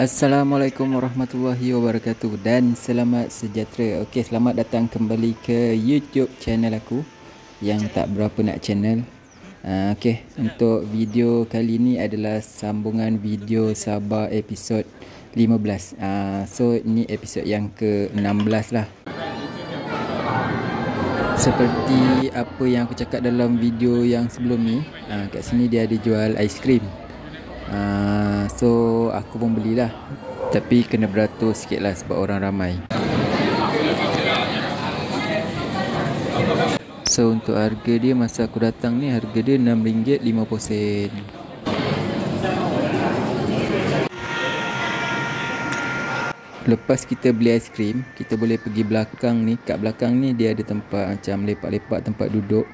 Assalamualaikum warahmatullahi wabarakatuh dan selamat sejahtera. Okey, selamat datang kembali ke YouTube channel aku yang tak berapa nak channel. Okey, untuk video kali ni adalah sambungan video Sabah episod 15. So ini episod yang ke-16 lah. Seperti apa yang aku cakap dalam video yang sebelum ni, kat sini dia ada jual aiskrim. So aku pun belilah, tapi kena beratur sikit lah sebab orang ramai. So untuk harga dia masa aku datang ni, harga dia RM6.50. Lepas kita beli aiskrim, kita boleh pergi belakang ni. Kat belakang ni dia ada tempat macam lepak-lepak, tempat duduk.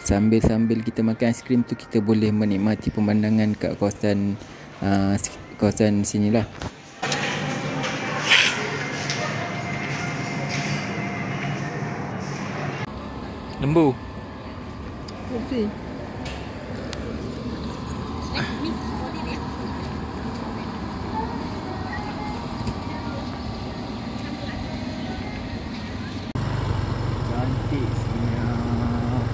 Sambil-sambil kita makan aiskrim tu, kita boleh menikmati pemandangan kat kawasan sini lah. Lembu. Kopi. Cantik senyap.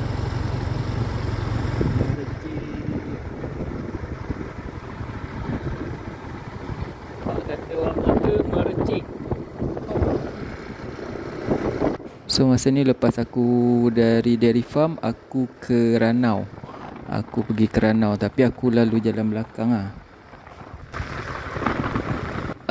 Kata orang Melaka mercik. So masa ni lepas aku dari dairy farm, aku ke Ranau. Aku pergi ke Ranau, tapi aku lalu jalan belakang lah.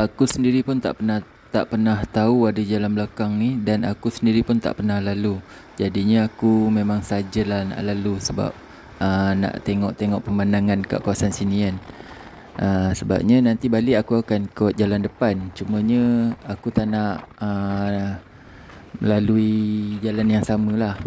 Aku sendiri pun tak pernah tahu ada jalan belakang ni, dan aku sendiri pun tak pernah lalu. Jadinya aku memang sajalah nak lalu sebab nak tengok-tengok pemandangan kat kawasan sini kan. Sebabnya nanti balik aku akan ikut jalan depan. Cumanya aku tak nak melalui jalan yang sama lah.